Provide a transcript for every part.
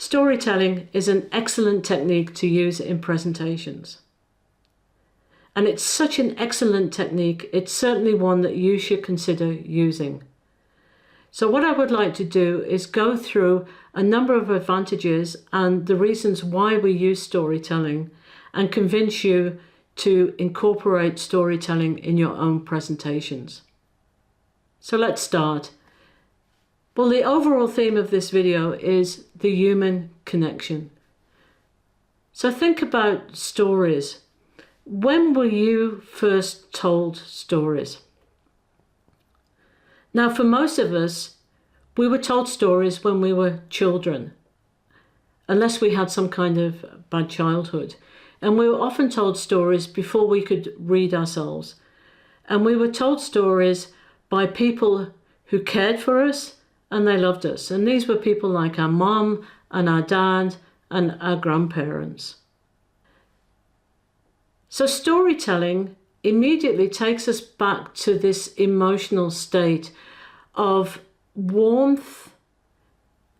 Storytelling is an excellent technique to use in presentations. And it's such an excellent technique, it's certainly one that you should consider using. So what I would like to do is go through a number of advantages and the reasons why we use storytelling and convince you to incorporate storytelling in your own presentations. So let's start. Well, the overall theme of this video is the human connection. So think about stories. When were you first told stories? Now, for most of us, we were told stories when we were children, unless we had some kind of bad childhood. And we were often told stories before we could read ourselves. And we were told stories by people who cared for us and they loved us. And these were people like our mom and our dad and our grandparents. So storytelling immediately takes us back to this emotional state of warmth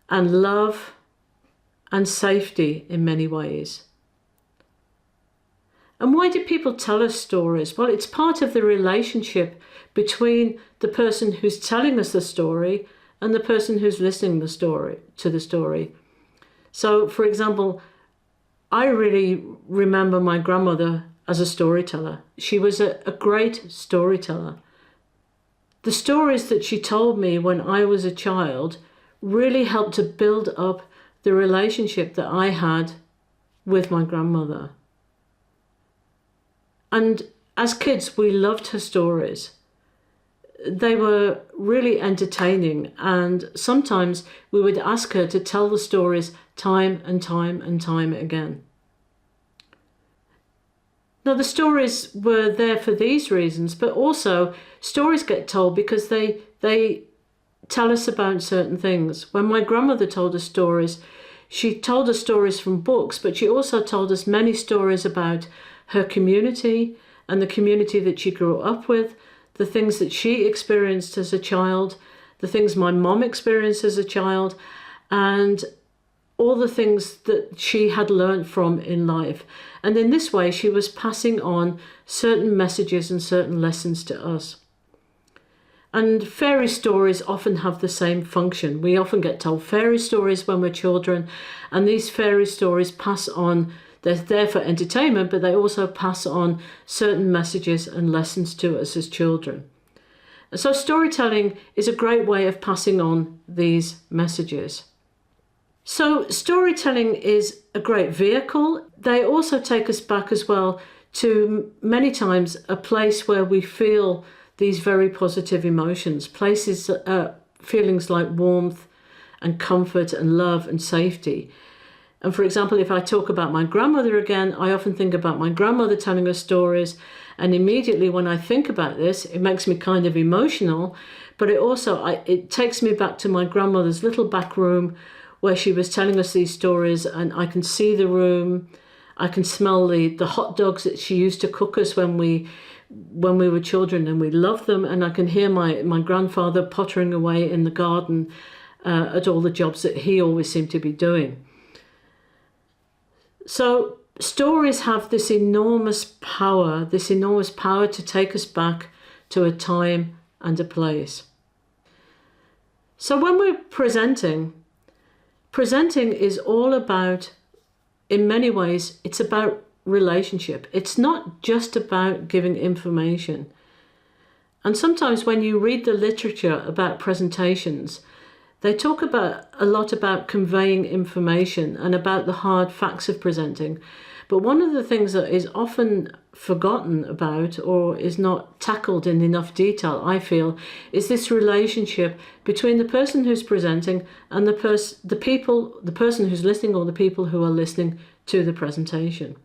and love and safety in many ways. And why do people tell us stories? Well, it's part of the relationship between the person who's telling us the story and the person who's listening to the story. So, for example, I really remember my grandmother as a storyteller. She was a great storyteller. The stories that she told me when I was a child really helped to build up the relationship that I had with my grandmother. And as kids, we loved her stories. They were really entertaining, and sometimes we would ask her to tell the stories time and time and time again. Now, the stories were there for these reasons, but also stories get told because they tell us about certain things. When my grandmother told us stories, she told us stories from books, but she also told us many stories about her community and the community that she grew up with, the things that she experienced as a child, the things my mom experienced as a child, and all the things that she had learned from in life. And in this way, she was passing on certain messages and certain lessons to us. And fairy stories often have the same function. We often get told fairy stories when we're children, and these fairy stories pass on. They're there for entertainment, but they also pass on certain messages and lessons to us as children. So storytelling is a great way of passing on these messages. So storytelling is a great vehicle. They also take us back as well to many times a place where we feel these very positive emotions, places, feelings like warmth and comfort and love and safety. And for example, if I talk about my grandmother again, I often think about my grandmother telling us stories. And immediately when I think about this, it makes me kind of emotional, but it takes me back to my grandmother's little back room where she was telling us these stories, and I can see the room. I can smell the hot dogs that she used to cook us when we were children, and we loved them. And I can hear my grandfather pottering away in the garden at all the jobs that he always seemed to be doing. So stories have this enormous power to take us back to a time and a place. So when we're presenting is all about, in many ways, it's about relationship. It's not just about giving information. And sometimes when you read the literature about presentations, they talk a lot about conveying information and about the hard facts of presenting. But one of the things that is often forgotten about or is not tackled in enough detail, I feel, is this relationship between the person who's presenting and the person who's listening, or the people who are listening to the presentation.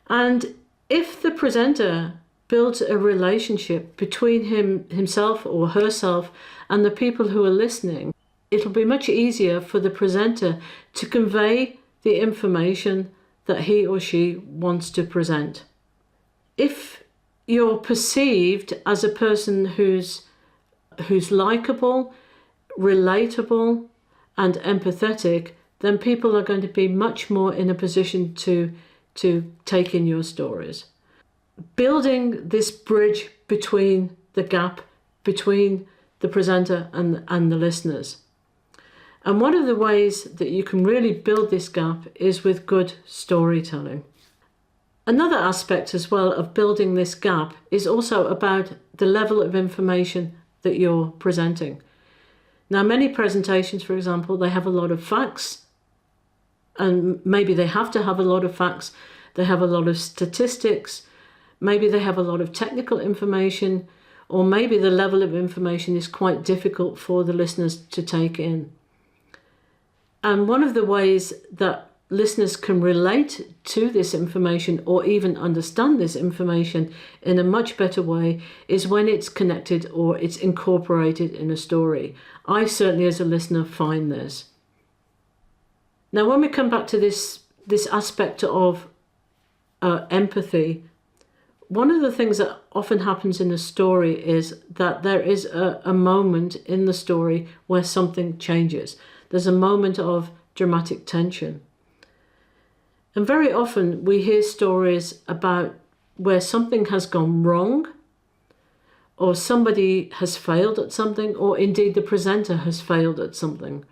And if the presenter builds a relationship between himself or herself and the people who are listening, it'll be much easier for the presenter to convey the information that he or she wants to present. If you're perceived as a person who's likable, relatable, and empathetic, then people are going to be much more in a position to take in your stories. Building this bridge between the gap between the presenter and the listeners. And one of the ways that you can really build this gap is with good storytelling. Another aspect as well of building this gap is also about the level of information that you're presenting. Now, many presentations, for example, they have a lot of facts, and maybe they have to have a lot of facts. They have a lot of statistics. Maybe they have a lot of technical information, or maybe the level of information is quite difficult for the listeners to take in. And one of the ways that listeners can relate to this information or even understand this information in a much better way is when it's connected or it's incorporated in a story. I certainly, as a listener, find this. Now, when we come back to this aspect of empathy, one of the things that often happens in a story is that there is a moment in the story where something changes. There's a moment of dramatic tension. And very often we hear stories about where something has gone wrong, or somebody has failed at something, or indeed the presenter has failed at something.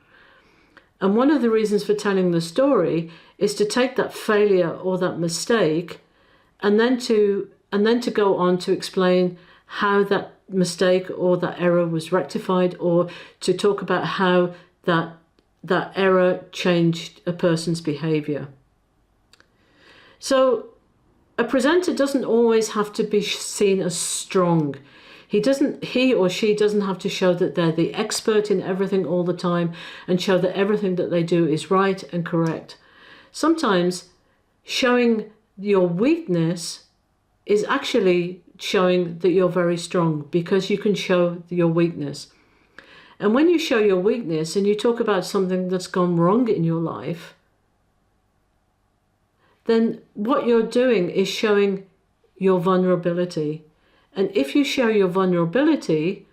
And one of the reasons for telling the story is to take that failure or that mistake and then to go on to explain how that mistake or that error was rectified, or to talk about how that error changed a person's behavior. So a presenter doesn't always have to be seen as strong. He or she doesn't have to show that they're the expert in everything all the time and show that everything that they do is right and correct. Sometimes showing your weakness is actually showing that you're very strong, because you can show your weakness. And when you show your weakness and you talk about something that's gone wrong in your life, then what you're doing is showing your vulnerability. And if you show your vulnerability,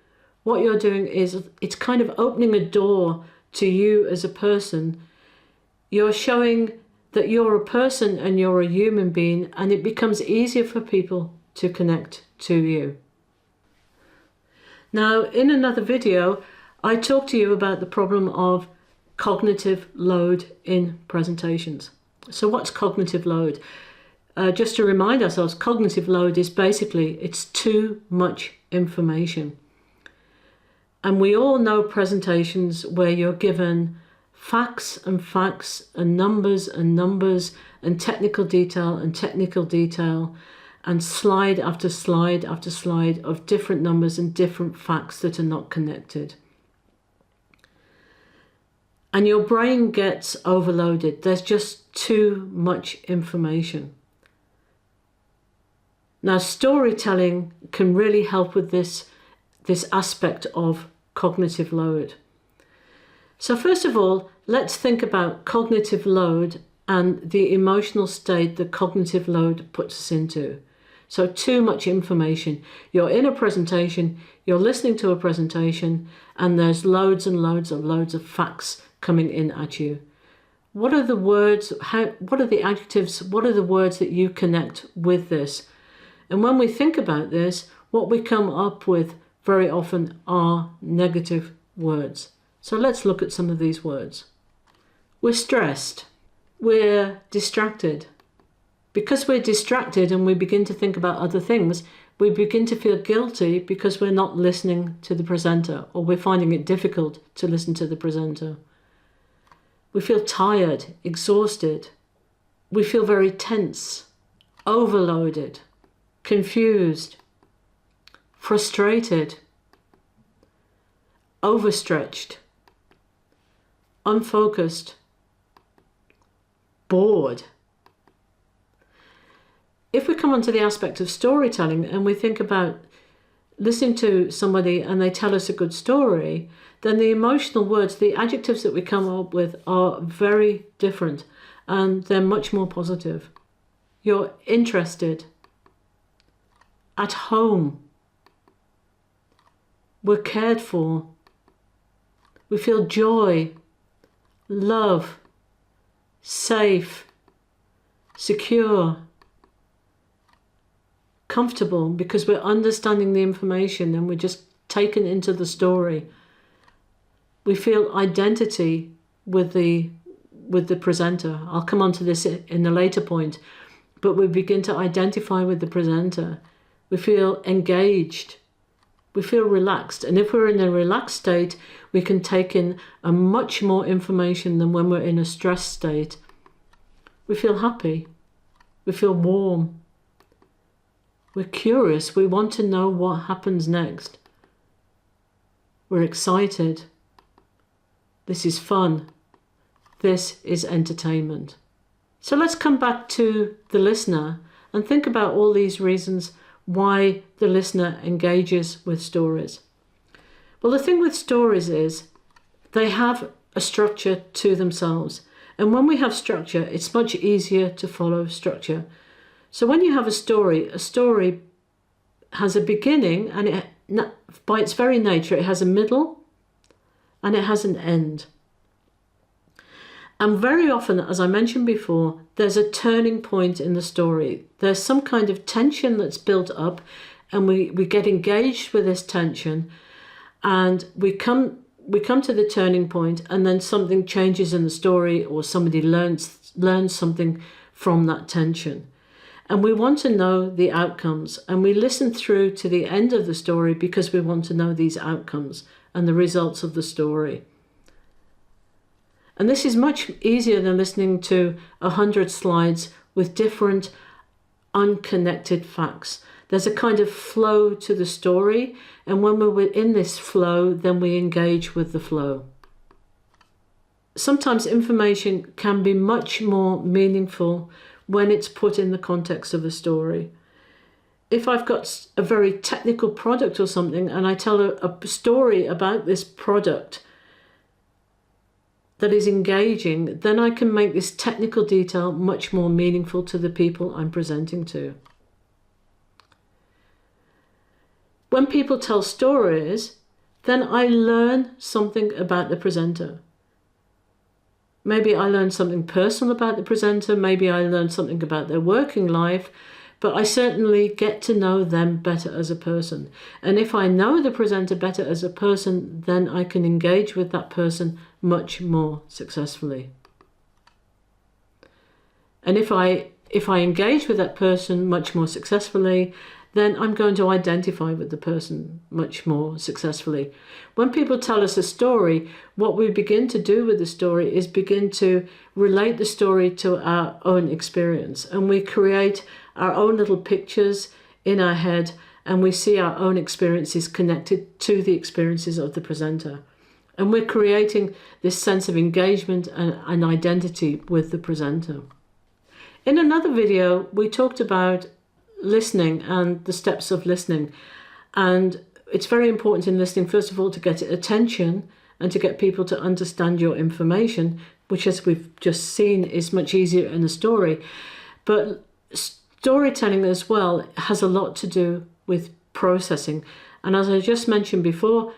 what you're doing is it's kind of opening a door to you as a person. You're showing that you're a person and you're a human being, and it becomes easier for people to connect to you. Now, in another video, I talked to you about the problem of cognitive load in presentations. So what's cognitive load? Just to remind ourselves, cognitive load is basically, it's too much information. And we all know presentations where you're given facts and numbers and technical detail and slide after slide after slide of different numbers and different facts that are not connected. And your brain gets overloaded. There's just too much information. Now, storytelling can really help with this aspect of cognitive load. So first of all, let's think about cognitive load and the emotional state that cognitive load puts us into. So too much information. You're in a presentation, you're listening to a presentation, and there's loads and loads of facts coming in at you. What are the words, what are the adjectives, what are the words that you connect with this? And when we think about this, what we come up with very often are negative words. So let's look at some of these words. We're stressed. We're distracted. Because we're distracted and we begin to think about other things, we begin to feel guilty because we're not listening to the presenter, or we're finding it difficult to listen to the presenter. We feel tired, exhausted. We feel very tense, overloaded, confused, frustrated, overstretched, unfocused, bored. If we come onto the aspect of storytelling and we think about listening to somebody and they tell us a good story, then the emotional words, the adjectives that we come up with are very different, and they're much more positive. You're interested, at home, we're cared for, we feel joy, love, safe, secure, comfortable, because we're understanding the information and we're just taken into the story. We feel identity with the presenter. I'll come on to this in a later point, but we begin to identify with the presenter. We feel engaged. We feel relaxed. And if we're in a relaxed state, we can take in a much more information than when we're in a stressed state. We feel happy. We feel warm. We're curious. We want to know what happens next. We're excited. This is fun. This is entertainment. So let's come back to the listener and think about all these reasons why the listener engages with stories. Well, the thing with stories is they have a structure to themselves. And when we have structure, it's much easier to follow structure. So when you have a story has a beginning, and by its very nature, it has a middle and it has an end. And very often, as I mentioned before, there's a turning point in the story. There's some kind of tension that's built up, and we get engaged with this tension, and we come to the turning point, and then something changes in the story, or somebody learns something from that tension. And we want to know the outcomes, and we listen through to the end of the story because we want to know these outcomes and the results of the story. And this is much easier than listening to 100 slides with different unconnected facts. There's a kind of flow to the story, and when we're in this flow, then we engage with the flow. Sometimes information can be much more meaningful when it's put in the context of a story. If I've got a very technical product or something, and I tell a story about this product that is engaging, then I can make this technical detail much more meaningful to the people I'm presenting to. When people tell stories, then I learn something about the presenter. Maybe I learn something personal about the presenter, maybe I learn something about their working life, but I certainly get to know them better as a person. And if I know the presenter better as a person, then I can engage with that person much more successfully. And if I engage with that person much more successfully, then I'm going to identify with the person much more successfully. When people tell us a story, what we begin to do with the story is begin to relate the story to our own experience. And we create our own little pictures in our head, and we see our own experiences connected to the experiences of the presenter. And we're creating this sense of engagement and identity with the presenter. In another video, we talked about listening and the steps of listening. And it's very important in listening, first of all, to get attention and to get people to understand your information, which, as we've just seen, is much easier in a story. But storytelling as well has a lot to do with processing. And as I just mentioned before,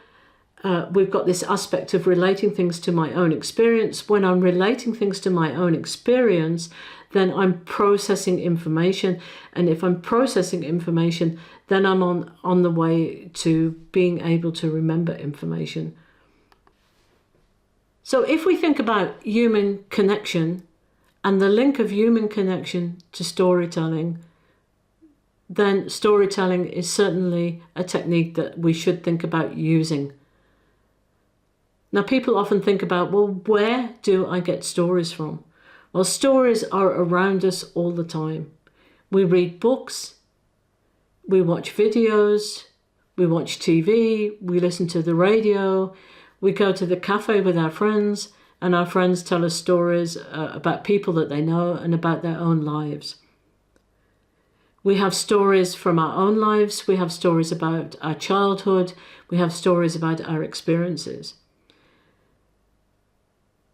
we've got this aspect of relating things to my own experience. When I'm relating things to my own experience, then I'm processing information. And if I'm processing information, then I'm on the way to being able to remember information. So if we think about human connection and the link of human connection to storytelling, then storytelling is certainly a technique that we should think about using. Now, people often think about, well, where do I get stories from? Well, stories are around us all the time. We read books, we watch videos, we watch TV, we listen to the radio, we go to the cafe with our friends, and our friends tell us stories about people that they know and about their own lives. We have stories from our own lives, we have stories about our childhood, we have stories about our experiences.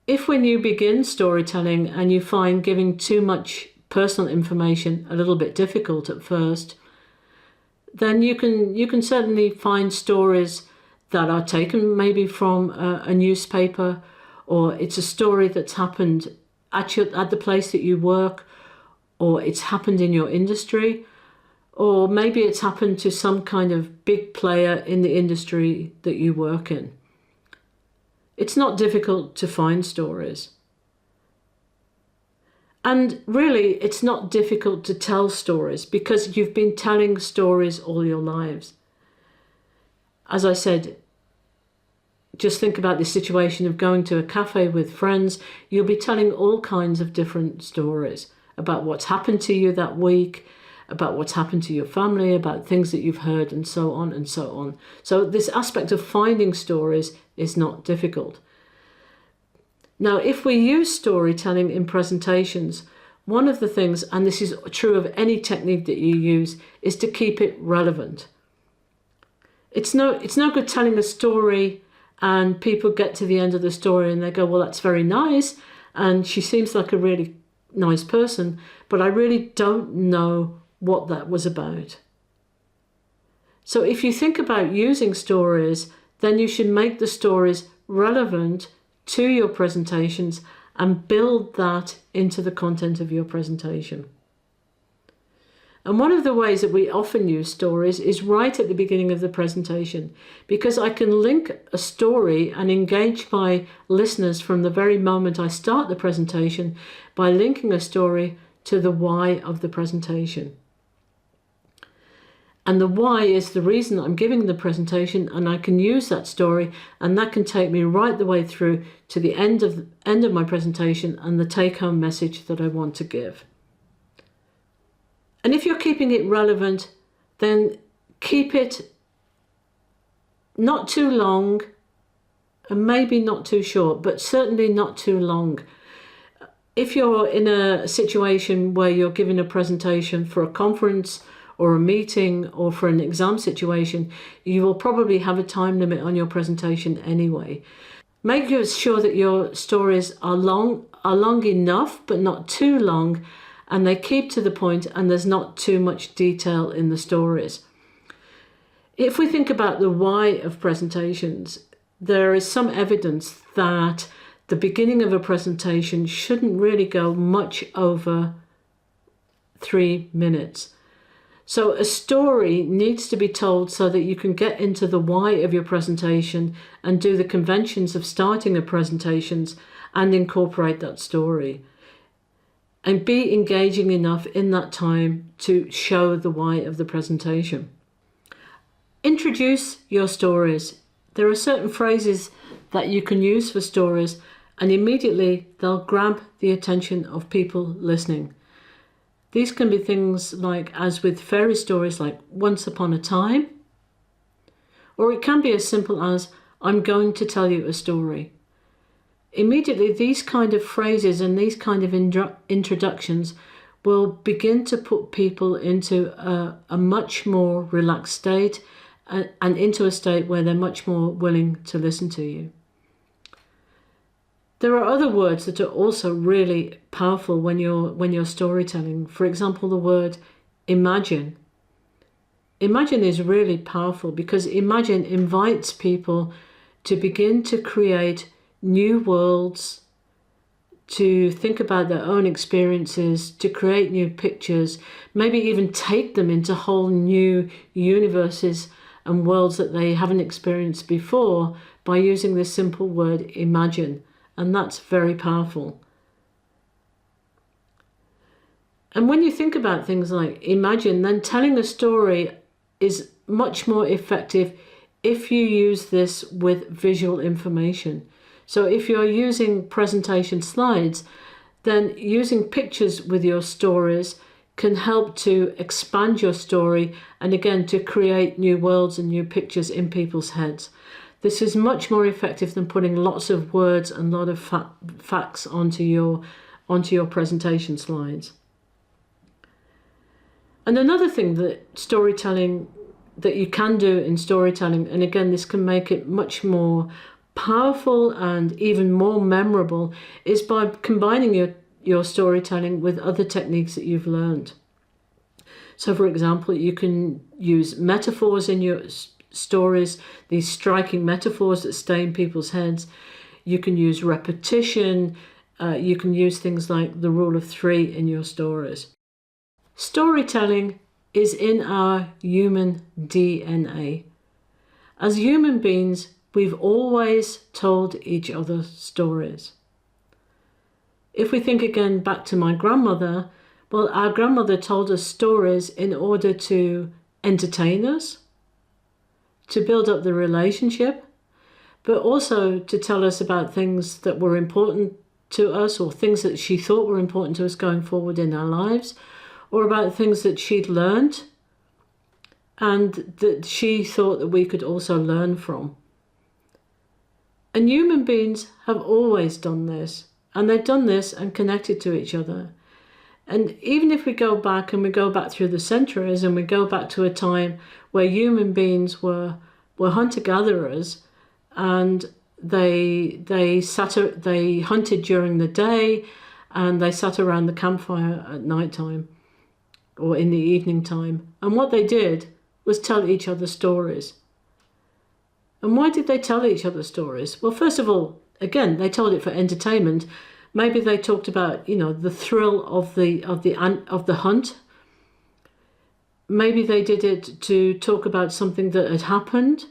If when you begin storytelling and you find giving too much personal information a little bit difficult at first, then you can certainly find stories that are taken maybe from a newspaper, or it's a story that's happened at the place that you work, or it's happened in your industry, or maybe it's happened to some kind of big player in the industry that you work in. It's not difficult to find stories. And really, it's not difficult to tell stories because you've been telling stories all your lives. As I said, just think about the situation of going to a cafe with friends. You'll be telling all kinds of different stories about what's happened to you that week, about what's happened to your family, about things that you've heard, and so on and so on. So this aspect of finding stories is not difficult. Now, if we use storytelling in presentations, one of the things, and this is true of any technique that you use, is to keep it relevant. It's no good telling a story and people get to the end of the story and they go, well, that's very nice, and she seems like a really nice person, but I really don't know what that was about. So if you think about using stories, then you should make the stories relevant to your presentations and build that into the content of your presentation. And one of the ways that we often use stories is right at the beginning of the presentation, because I can link a story and engage my listeners from the very moment I start the presentation by linking a story to the why of the presentation. And the why is the reason I'm giving the presentation, and I can use that story, and that can take me right the way through to the end of my presentation and the take-home message that I want to give. And if you're keeping it relevant, then keep it not too long, and maybe not too short, but certainly not too long. If you're in a situation where you're giving a presentation for a conference or a meeting or for an exam situation, you will probably have a time limit on your presentation anyway. Make sure that your stories are long enough, but not too long, and they keep to the point and there's not too much detail in the stories. If we think about the why of presentations, there is some evidence that the beginning of a presentation shouldn't really go much over 3 minutes. So a story needs to be told so that you can get into the why of your presentation and do the conventions of starting a presentation and incorporate that story. And be engaging enough in that time to show the why of the presentation. Introduce your stories. There are certain phrases that you can use for stories, and immediately they'll grab the attention of people listening. These can be things like, as with fairy stories, like once upon a time, or it can be as simple as, I'm going to tell you a story. Immediately, these kind of phrases and these kind of introductions will begin to put people into a much more relaxed state and into a state where they're much more willing to listen to you. There are other words that are also really powerful when you're storytelling. For example, the word imagine. Imagine is really powerful because imagine invites people to begin to create new worlds, to think about their own experiences, to create new pictures, maybe even take them into whole new universes and worlds that they haven't experienced before by using this simple word imagine. And that's very powerful. And when you think about things like imagine, then telling a story is much more effective if you use this with visual information. So if you're using presentation slides, then using pictures with your stories can help to expand your story and again to create new worlds and new pictures in people's heads. This is much more effective than putting lots of words and a lot of facts onto your presentation slides. And another thing that you can do in storytelling, and again this can make it much more powerful and even more memorable, is by combining your storytelling with other techniques that you've learned. So for example, you can use metaphors in your stories, these striking metaphors that stay in people's heads. You can use repetition, you can use things like the rule of 3 in your stories. Storytelling is in our human DNA. As human beings, we've always told each other stories. If we think again back to my grandmother, well, our grandmother told us stories in order to entertain us, to build up the relationship, but also to tell us about things that were important to us, or things that she thought were important to us going forward in our lives, or about things that she'd learned and that she thought that we could also learn from. And human beings have always done this, and they've done this and connected to each other. And even if we go back through the centuries, and we go back to a time where human beings were hunter-gatherers, and they hunted during the day, and they sat around the campfire at night time or in the evening time. And what they did was tell each other stories. And why did they tell each other stories? Well, first of all, again, they told it for entertainment. Maybe they talked about, the thrill of the hunt. Maybe they did it to talk about something that had happened,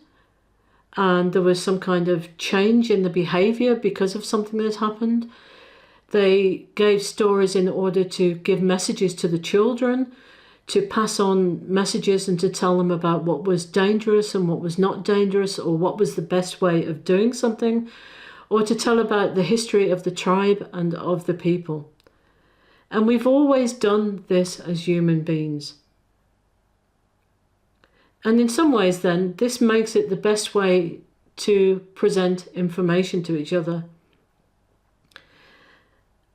and there was some kind of change in the behavior because of something that had happened. They gave stories in order to give messages to the children, to pass on messages and to tell them about what was dangerous and what was not dangerous, or what was the best way of doing something, or to tell about the history of the tribe and of the people. And we've always done this as human beings. And in some ways then, this makes it the best way to present information to each other.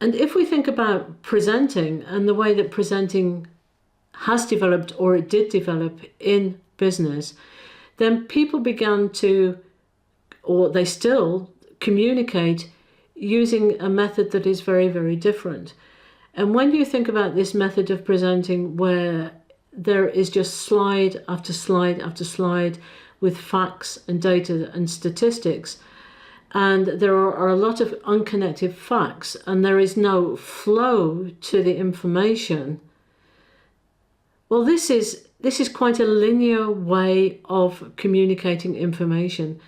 And if we think about presenting and the way that presenting has developed, or it did develop in business, then people began to, or they still communicate using a method that is very, very different. And when you think about this method of presenting, where there is just slide after slide after slide with facts and data and statistics, and there are a lot of unconnected facts, and there is no flow to the information, well, this is quite a linear way of communicating information.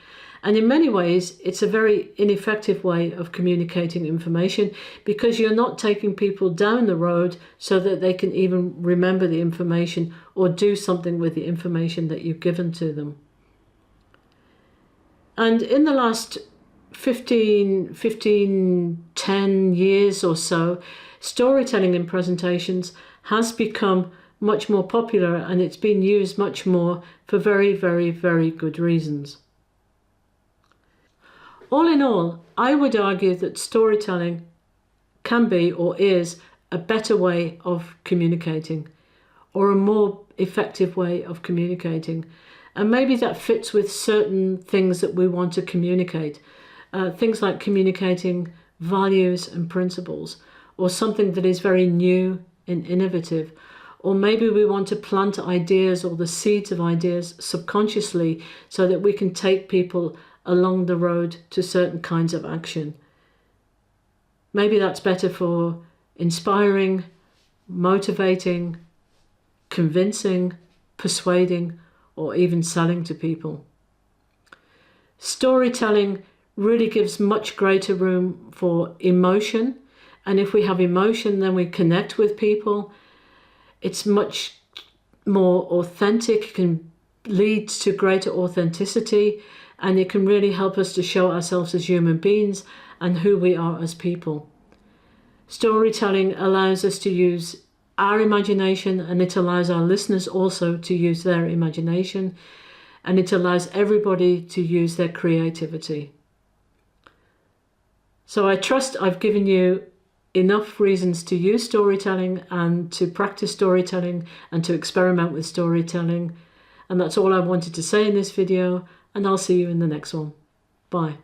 And in many ways, it's a very ineffective way of communicating information, because you're not taking people down the road so that they can even remember the information or do something with the information that you've given to them. And in the last 10 years or so, storytelling in presentations has become much more popular, and it's been used much more for very, very, very good reasons. All in all, I would argue that storytelling can be, or is, a better way of communicating, or a more effective way of communicating. And maybe that fits with certain things that we want to communicate. Things like communicating values and principles, or something that is very new and innovative. Or maybe we want to plant ideas, or the seeds of ideas, subconsciously, so that we can take people along the road to certain kinds of action. Maybe that's better for inspiring, motivating, convincing, persuading, or even selling to people. Storytelling really gives much greater room for emotion, and if we have emotion, then we connect with people. It's much more authentic, it can lead to greater authenticity, and it can really help us to show ourselves as human beings and who we are as people. Storytelling allows us to use our imagination, and it allows our listeners also to use their imagination, and it allows everybody to use their creativity. So I trust I've given you enough reasons to use storytelling and to practice storytelling and to experiment with storytelling. And that's all I wanted to say in this video, and I'll see you in the next one. Bye.